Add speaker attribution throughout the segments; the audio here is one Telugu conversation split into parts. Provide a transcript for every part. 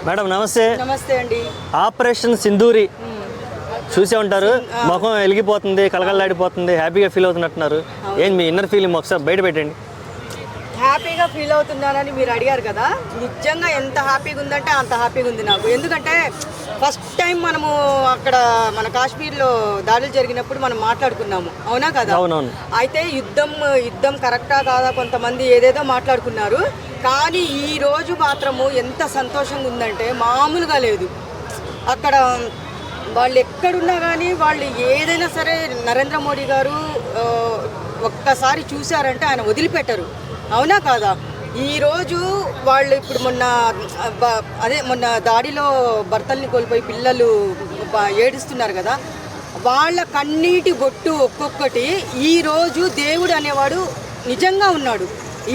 Speaker 1: మేడం నమస్తే.
Speaker 2: నమస్తే అండి.
Speaker 1: ఆపరేషన్ సింధూరి చూసే ఉంటారు, ముఖం వెలిగిపోతుంది, కలకలలాడిపోతుంది, హ్యాపీగా ఫీల్ అవుతున్నట్టున్నారు. ఏం మీ ఇన్నర్ ఫీలింగ్ ఒకసారి బయట పెట్టండి.
Speaker 2: హ్యాపీగా ఫీల్ అవుతున్నానని మీరు అడిగారు కదా, నిజంగా ఎంత హ్యాపీగా ఉందంటే అంత హ్యాపీగా ఉంది నాకు. ఎందుకంటే ఫస్ట్ టైం మనము అక్కడ మన కాశ్మీర్లో దాడులు జరిగినప్పుడు మనం మాట్లాడుకున్నాము, అవునా కదా?
Speaker 1: అవునవును.
Speaker 2: అయితే యుద్ధం కరెక్టా కాదా కొంతమంది ఏదేదో మాట్లాడుకున్నారు, కానీ ఈ రోజు మాత్రము ఎంత సంతోషంగా ఉందంటే మామూలుగా లేదు. అక్కడ వాళ్ళు ఎక్కడున్నా కానీ వాళ్ళు ఏదైనా సరే నరేంద్ర మోడీ గారు ఒక్కసారి చూశారంటే ఆయన వదిలిపెట్టరు, అవునా కాదా? ఈరోజు వాళ్ళు ఇప్పుడు మొన్న దాడిలో భర్తల్ని కోల్పోయి పిల్లలు ఏడుస్తున్నారు కదా, వాళ్ళ కన్నీటి బొట్టు ఒక్కొక్కటి ఈరోజు దేవుడు అనేవాడు నిజంగా ఉన్నాడు.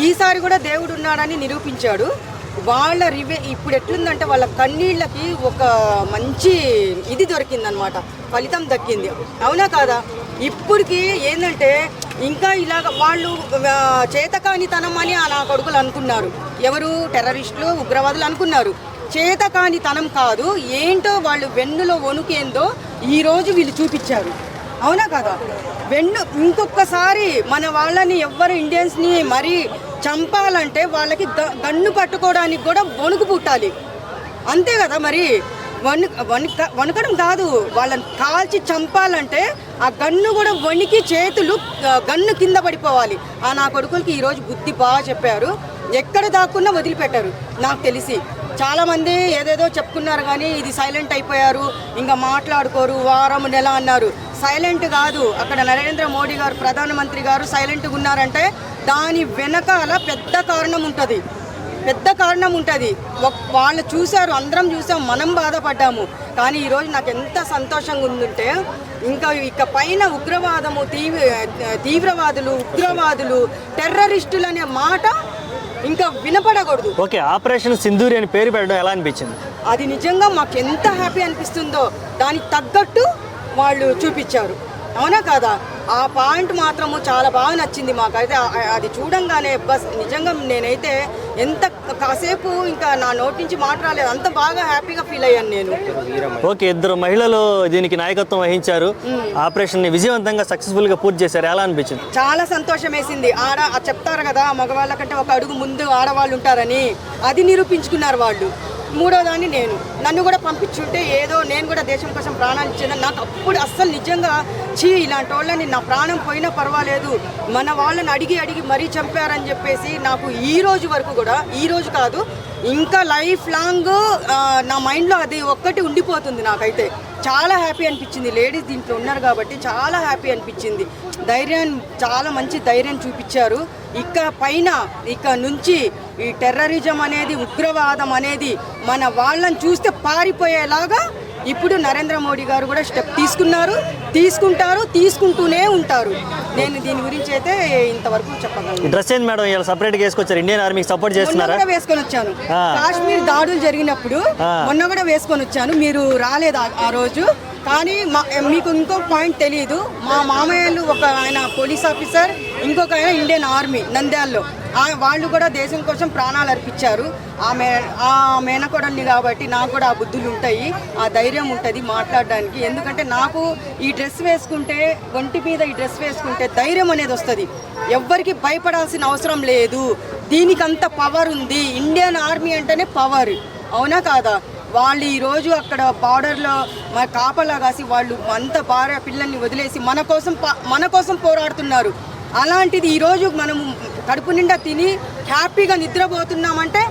Speaker 2: ఈసారి కూడా దేవుడు ఉన్నాడని నిరూపించాడు. వాళ్ళ ఇప్పుడు ఎట్లుందంటే వాళ్ళ కన్నీళ్ళకి ఒక మంచి ఇది దొరికిందనమాట, ఫలితం దక్కింది, అవునా కాదా? ఇప్పటికి ఏంటంటే ఇంకా ఇలాగ వాళ్ళు చేతకానితనం అని నా కొడుకులు అనుకున్నారు, ఎవరు టెర్రరిస్టులు ఉగ్రవాదులు అనుకున్నారు. చేతకానితనం కాదు, ఏంటో వాళ్ళు వెన్నులో వణుకేందో ఈరోజు వీళ్ళు చూపించారు, అవునా కదా? ఇంకొకసారి మన వాళ్ళని ఎవ్వరు ఇండియన్స్ని మరీ చంపాలంటే వాళ్ళకి గన్ను పట్టుకోవడానికి కూడా వణుకు పుట్టాలి, అంతే కదా? మరి వణుకడం కాదు, వాళ్ళని కాల్చి చంపాలంటే ఆ గన్ను కూడా వణికి చేతులు గన్ను కింద పడిపోవాలి. నా కొడుకులకి ఈరోజు బుద్ధి బాగా చెప్పారు, ఎక్కడ దాక్కున్నా వదిలిపెట్టారు. నాకు తెలిసి చాలామంది ఏదేదో చెప్పుకున్నారు కానీ ఇది సైలెంట్ అయిపోయారు, ఇంకా మాట్లాడుకోరు, వారం నెల అన్నారు. సైలెంట్ కాదు, అక్కడ నరేంద్ర మోడీ గారు ప్రధానమంత్రి గారు సైలెంట్గా ఉన్నారంటే దాని వెనకాల పెద్ద కారణం ఉంటుంది. వాళ్ళు చూశారు, అందరం చూసాం, మనం బాధపడ్డాము. కానీ ఈరోజు నాకు ఎంత సంతోషంగా ఉందంటే ఇక పైన తీవ్రవాదులు ఉగ్రవాదులు టెర్రరిస్టులు అనే మాట ఇంకా వినపడకూడదు.
Speaker 1: ఓకే, ఆపరేషన్ సింధూరి అని పేరు పెట్టడం ఎలా అనిపించింది?
Speaker 2: అది నిజంగా మాకు ఎంత హ్యాపీ అనిపిస్తుందో దానికి తగ్గట్టు వాళ్ళు చూపించారు, అవునా కాదా? ఆ పాయింట్ మాత్రము చాలా బాగా నచ్చింది మాకైతే. అది చూడంగానే బస్ నిజంగా నేనైతే ఎంత కాసేపు ఇంకా నా నోటి నుంచి మాట రాలేదు, అంత బాగా హ్యాపీగా ఫీల్ అయ్యాను నేను.
Speaker 1: ఓకే, ఇద్దరు మహిళలు దీనికి నాయకత్వం వహించారు, ఆపరేషన్ ని విజయవంతంగా సక్సెస్ఫుల్ గా పూర్తి చేశారు. ఎలా అనిపించింది?
Speaker 2: చాలా సంతోషం వేసింది. చెప్తారు కదా మగవాళ్ళ కంటే ఒక అడుగు ముందు ఆడవాళ్ళు ఉంటారని, అది నిరూపించుకున్నారు వాళ్ళు. మూడోదాన్ని నన్ను కూడా పంపించుంటే ఏదో నేను కూడా దేశం కోసం ప్రాణాలు ఇచ్చేది. నాకు అప్పుడు అస్సలు నిజంగా ఇలాంటి వాళ్ళని నా ప్రాణం పోయినా పర్వాలేదు, మన వాళ్ళని అడిగి మరీ చంపారని చెప్పేసి నాకు ఈ రోజు వరకు కూడా, ఈ రోజు కాదు ఇంకా లైఫ్ లాంగ్ నా మైండ్లో అది ఒక్కటి ఉండిపోతుంది. నాకైతే చాలా హ్యాపీ అనిపించింది. లేడీస్ దీంట్లో ఉన్నారు కాబట్టి చాలా హ్యాపీ అనిపించింది. చాలా మంచి ధైర్యం చూపించారు. ఇక నుంచి ఈ టెర్రరిజం అనేది, ఉగ్రవాదం అనేది మన వాళ్ళని చూస్తే పారిపోయేలాగా ఇప్పుడు నరేంద్ర మోడీ గారు కూడా స్టెప్ తీసుకుంటారు, తీసుకుంటూనే ఉంటారు. నేను దీని గురించి అయితే ఇంతవరకు చెప్పగలను.
Speaker 1: డ్రెస్ ఏంది మేడం ఇలా సపరేట్ గా వేసుకొచ్చారు? ఇండియన్ ఆర్మీకి సపోర్ట్ చేస్తున్నారా?
Speaker 2: వేసుకొని వచ్చాను. కాశ్మీర్ దాడులు జరిగినప్పుడు మొన్న కూడా వేసుకొని వచ్చాను, మీరు రాలేదు ఆ రోజు. కానీ మీకు ఇంకో పాయింట్ తెలియదు, మా మామయ్యలు ఒక ఆయన పోలీస్ ఆఫీసర్, ఇంకొక ఆయన ఇండియన్ ఆర్మీ నంద్యాలలో, వాళ్ళు కూడా దేశం కోసం ప్రాణాలు అర్పించారు. ఆ మేనకోడల్ని కాబట్టి నాకు కూడా ఆ బుద్ధులు ఉంటాయి, ఆ ధైర్యం ఉంటుంది మాట్లాడడానికి. ఎందుకంటే నాకు ఈ డ్రెస్ వేసుకుంటే, ఒంటి మీద ఈ డ్రెస్ వేసుకుంటే ధైర్యం అనేది వస్తుంది. ఎవ్వరికి భయపడాల్సిన అవసరం లేదు, దీనికి అంత పవర్ ఉంది. ఇండియన్ ఆర్మీ అంటేనే పవర్, అవునా కాదా? వాళ్ళు ఈరోజు అక్కడ బార్డర్లో మన కాపలా కాసి వాళ్ళు అంత భార్య పిల్లల్ని వదిలేసి మన కోసం పోరాడుతున్నారు. అలాంటిది ఈరోజు మనం కడుపు నిండా తిని హ్యాపీగా నిద్రపోతున్నామంటే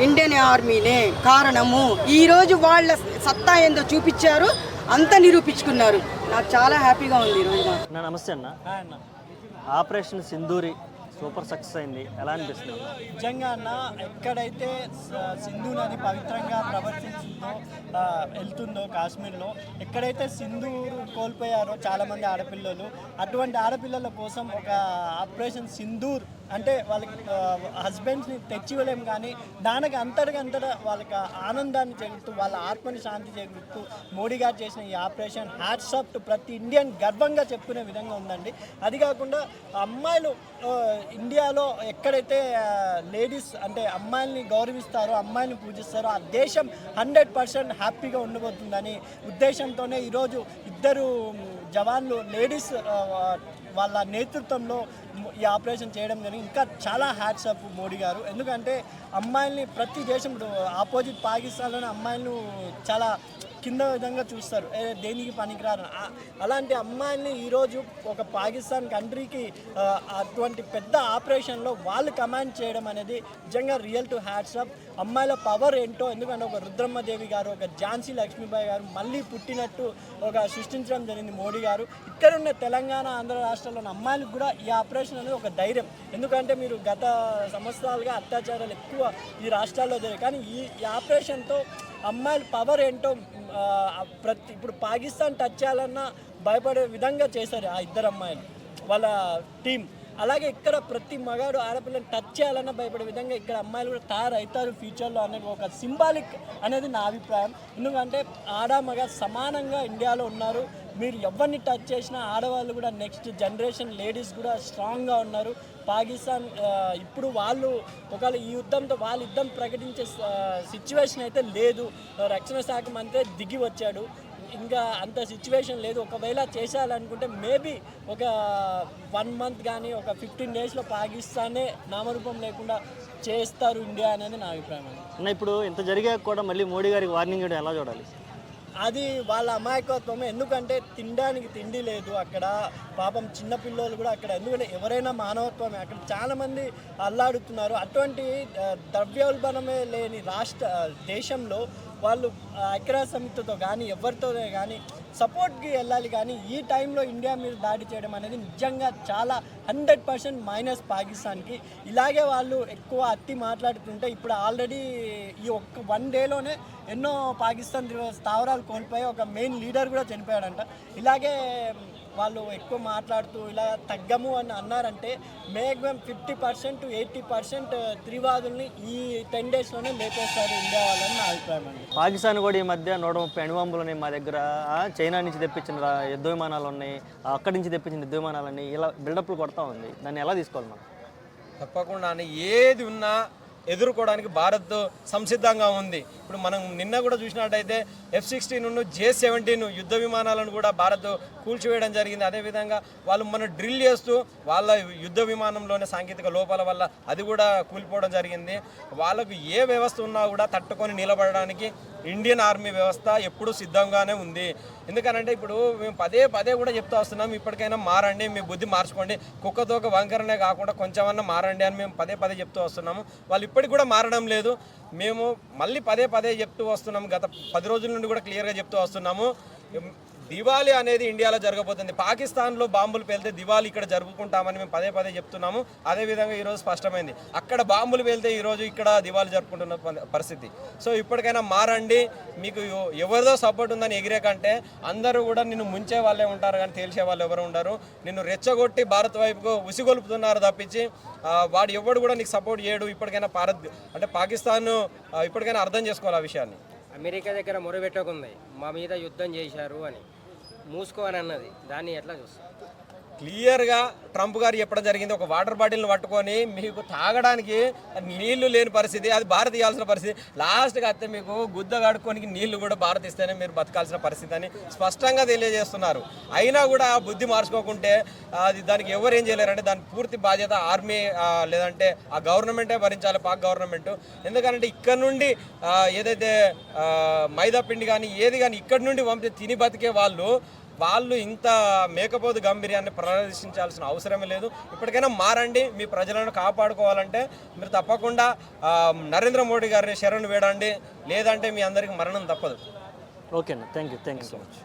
Speaker 2: ఇండియన్ ఆర్మీనే కారణము. ఈరోజు వాళ్ళ సత్తా ఏందో చూపించారు, అంత నిరూపించుకున్నారు. నాకు చాలా హ్యాపీగా ఉంది ఈరోజు.
Speaker 1: నమస్తే అన్న. ఆపరేషన్ సింధూరి సూపర్ సక్సెస్ అయింది, ఎలా అనిపిస్తుంది?
Speaker 3: నిజంగా అన్న, ఎక్కడైతే సింధు నది పవిత్రంగా వెళ్తుందో కాశ్మీర్లో, ఎక్కడైతే సింధూరు కోల్పోయారో చాలామంది ఆడపిల్లలు, అటువంటి ఆడపిల్లల కోసం ఒక ఆపరేషన్ సింధూర్ అంటే వాళ్ళకి హస్బెండ్స్ని తెచ్చివ్వలేము, కానీ దానికి అంతటా వాళ్ళకి ఆనందాన్ని చేకూరుతూ వాళ్ళ ఆత్మని శాంతి చేకూరుతూ మోడీ గారు చేసిన ఈ ఆపరేషన్ హ్యాట్స్ ఆఫ్ టు ప్రతి ఇండియన్ గర్వంగా చెప్పుకునే విధంగా ఉందండి. అది కాకుండా అమ్మాయిలు ఇండియాలో ఎక్కడైతే లేడీస్ అంటే అమ్మాయిల్ని గౌరవిస్తారో, అమ్మాయిల్ని పూజిస్తారో ఆ దేశం 100% హ్యాపీగా ఉండబోతుందని ఉద్దేశంతోనే ఈరోజు ఇద్దరు జవాన్లు లేడీస్ వాళ్ళ నేతృత్వంలో ఈ ఆపరేషన్ చేయడం జరిగింది. ఇంకా చాలా హ్యాట్స్ ఆఫ్ మోడీ గారు. ఎందుకంటే అమ్మాయిల్ని ప్రతి దేశం ఆపోజిట్ పాకిస్తాన్లోనే అమ్మాయిలను చాలా కింద విధంగా చూస్తారు, దేనికి పనికిరారు. అలాంటి అమ్మాయిల్ని ఈరోజు ఒక పాకిస్తాన్ కంట్రీకి అటువంటి పెద్ద ఆపరేషన్లో వాళ్ళు కమాండ్ చేయడం అనేది నిజంగా రియల్ టు హ్యాట్స్ ఆఫ్. అమ్మాయిల పవర్ ఏంటో, ఎందుకంటే ఒక రుద్రమ్మదేవి గారు, ఒక ఝాన్సీ లక్ష్మీబాయి గారు మళ్ళీ పుట్టినట్టు ఒక సృష్టించడం జరిగింది మోడీ గారు. ఇక్కడ ఉన్న తెలంగాణ, ఆంధ్ర రాష్ట్రాల్లోని అమ్మాయిలకు కూడా ఈ ఆపరేషన్ అనేది ఒక ధైర్యం. ఎందుకంటే మీరు గత సంవత్సరాలుగా అత్యాచారాలు ఎక్కువ ఈ రాష్ట్రాల్లో జరిగాయి, కానీ ఈ ఆపరేషన్తో అమ్మాయిల పవర్ ఏంటో ఇప్పుడు పాకిస్తాన్ టచ్ చేయాలన్నా భయపడే విధంగా చేశారు ఆ ఇద్దరు అమ్మాయిలు వాళ్ళ టీం. అలాగే ఇక్కడ ప్రతి మగాడు ఆడపిల్లని టచ్ చేయాలన్నా భయపడే విధంగా ఇక్కడ అమ్మాయిలు కూడా తయారవుతారు ఫ్యూచర్లో అనేది ఒక సింబాలిక్ అనేది నా అభిప్రాయం. ఎందుకంటే ఆడ మగ సమానంగా ఇండియాలో ఉన్నారు. మీరు ఎవరిని టచ్ చేసినా ఆడవాళ్ళు కూడా నెక్స్ట్ జనరేషన్ లేడీస్ కూడా స్ట్రాంగ్గా ఉన్నారు. పాకిస్తాన్ ఇప్పుడు వాళ్ళు ఒకవేళ ఈ యుద్ధంతో వాళ్ళ యుద్ధం ప్రకటించే సిచ్యువేషన్ అయితే లేదు. రక్షణ శాఖ మంత్రి దిగి వచ్చాడు, ఇంకా అంత సిచ్యువేషన్ లేదు. ఒకవేళ చేసేయాలనుకుంటే మేబీ ఒక 1 month కానీ ఒక 15 daysలో పాకిస్తానే నామరూపం లేకుండా చేస్తారు ఇండియా అనేది నా అభిప్రాయం.
Speaker 1: అన్న ఇప్పుడు ఇంత జరిగాక కూడా మళ్ళీ మోడీ గారికి వార్నింగ్ ఇవ్వడం ఎలా చూడాలి?
Speaker 3: అది వాళ్ళ అమాయకత్వమే. ఎందుకంటే తినడానికి తిండి లేదు అక్కడ, పాపం చిన్నపిల్లలు కూడా అక్కడ. ఎందుకంటే ఎవరైనా మానవత్వమే. అక్కడ చాలామంది అల్లాడుతున్నారు. అటువంటి ద్రవ్యోల్బణమే లేని దేశంలో వాళ్ళు ఐక్యరాజ్యసమితితో కానీ ఎవరితో కానీ సపోర్ట్కి వెళ్ళాలి. కానీ ఈ టైంలో ఇండియా మీద దాడి చేయడం అనేది నిజంగా చాలా 100% మైనస్ పాకిస్తాన్కి. ఇలాగే వాళ్ళు ఎక్కువ అతి మాట్లాడుతుంటే ఇప్పుడు ఆల్రెడీ ఈ ఒక్క 1 dayలోనే ఎన్నో పాకిస్తాన్ స్థావరాలు కోల్పోయి ఒక మెయిన్ లీడర్ కూడా చనిపోయాడంట. ఇలాగే వాళ్ళు ఎక్కువ మాట్లాడుతూ ఇలా తగ్గము అని అన్నారంటే మేక్సిమం 50% to 80% తీవ్రవాదుల్ని ఈ 10 daysలోనే లేపేస్తారు ఇండియా వాళ్ళని నా అభిప్రాయం అండి.
Speaker 1: పాకిస్తాన్ కూడా ఈ మధ్య 130 అణుబాంబులు ఉన్నాయి మా దగ్గర, చైనా నుంచి తెప్పించిన యుద్ధ విమానాలు ఉన్నాయి, అక్కడి నుంచి తెప్పించిన యుద్ధ విమానాలన్నీ ఇలా బిల్డప్లు కొడతా ఉంది. దాన్ని ఎలా తీసుకోవాలి మనం?
Speaker 4: తప్పకుండా ఏది ఉన్నా ఎదుర్కోవడానికి భారత్ సంసిద్ధంగా ఉంది. ఇప్పుడు మనం నిన్న కూడా చూసినట్టయితే F-16 J-17 యుద్ధ విమానాలను కూడా భారత్ కూల్చివేయడం జరిగింది. అదేవిధంగా వాళ్ళు మనం డ్రిల్ చేస్తూ వాళ్ళ యుద్ధ విమానంలోనే సాంకేతిక లోపాల వల్ల అది కూడా కూలిపోవడం జరిగింది. వాళ్ళకు ఏ వ్యవస్థ ఉన్నా కూడా తట్టుకొని నిలబడడానికి ఇండియన్ ఆర్మీ వ్యవస్థ ఎప్పుడూ సిద్ధంగానే ఉంది. ఎందుకనంటే ఇప్పుడు మేము పదే కూడా చెప్తూ వస్తున్నాం, ఇప్పటికైనా మారండి, మీ బుద్ధి మార్చుకోండి, కుక్కతోక వంకరనే కాకుండా కొంచెమన్నా మారండి అని మేము పదే చెప్తూ వస్తున్నాము. వాళ్ళు ఇప్పటికి కూడా మారడం లేదు. మేము మళ్ళీ పదే చెప్తూ వస్తున్నాం. గత 10 రోజుల నుండి కూడా క్లియర్గా చెప్తూ వస్తున్నాము. దివాళీ అనేది ఇండియాలో జరగబోతుంది. పాకిస్తాన్లో బాంబులు పేలితే దివాళీ ఇక్కడ జరుపుకుంటామని మేము పదే చెప్తున్నాము. అదేవిధంగా ఈరోజు స్పష్టమైంది, అక్కడ బాంబులు పేలితే ఈరోజు ఇక్కడ దివాళీ జరుపుకుంటున్న పరిస్థితి. సో ఇప్పటికైనా మారండి. మీకు ఎవరిదో సపోర్ట్ ఉందని ఎగిరే కంటే అందరూ కూడా నిన్ను ముంచే వాళ్ళే ఉంటారు, కానీ తేల్చే వాళ్ళు ఎవరు ఉండరు. నిన్ను రెచ్చగొట్టి భారత్ వైపుకు ఉసిగొలుపుతున్నారు తప్పించి వాడు ఎవడు కూడా నీకు సపోర్ట్ చేయడు. ఇప్పటికైనా పాకిస్తాన్ ఇప్పటికైనా అర్థం చేసుకోవాలి ఆ విషయాన్ని.
Speaker 5: అమెరికా దగ్గర మొరబెట్టకుంది, మా మీద యుద్ధం చేశారు అని మూసుకోని అన్నది. దాన్ని ఎట్లా చూస్తారు?
Speaker 4: క్లియర్గా ట్రంప్ గారు చెప్పడం జరిగింది, ఒక వాటర్ బాటిల్ని పట్టుకొని మీకు తాగడానికి నీళ్లు లేని పరిస్థితి, అది భారత్ ఇవ్వాల్సిన పరిస్థితి. లాస్ట్గా అయితే మీకు గుద్ద కడుక్కోనికి నీళ్లు కూడా భారత్ ఇస్తేనే మీరు బతకాల్సిన పరిస్థితి అని స్పష్టంగా తెలియజేస్తున్నారు. అయినా కూడా బుద్ధి మార్చుకోకుంటే అది దానికి ఎవరు ఏం చేయలేరంటే దాని పూర్తి బాధ్యత ఆర్మీ లేదంటే ఆ గవర్నమెంటే భరించాలి, పాక్ గవర్నమెంట్. ఎందుకంటే ఇక్కడ నుండి ఏదైతే మైదా పిండి కానీ ఏది కానీ ఇక్కడ నుండి పంపితే తిని బతికే వాళ్ళు ఇంత మేకపోతు గంభీర్యాన్ని ప్రదర్శించాల్సిన అవసరమే లేదు. ఇప్పటికైనా మారండి. మీ ప్రజలను కాపాడుకోవాలంటే మీరు తప్పకుండా నరేంద్ర మోడీ గారిని శరణు వేడండి, లేదంటే మీ అందరికీ మరణం తప్పదు.
Speaker 1: ఓకే అన్న, థ్యాంక్ యూ సో మచ్.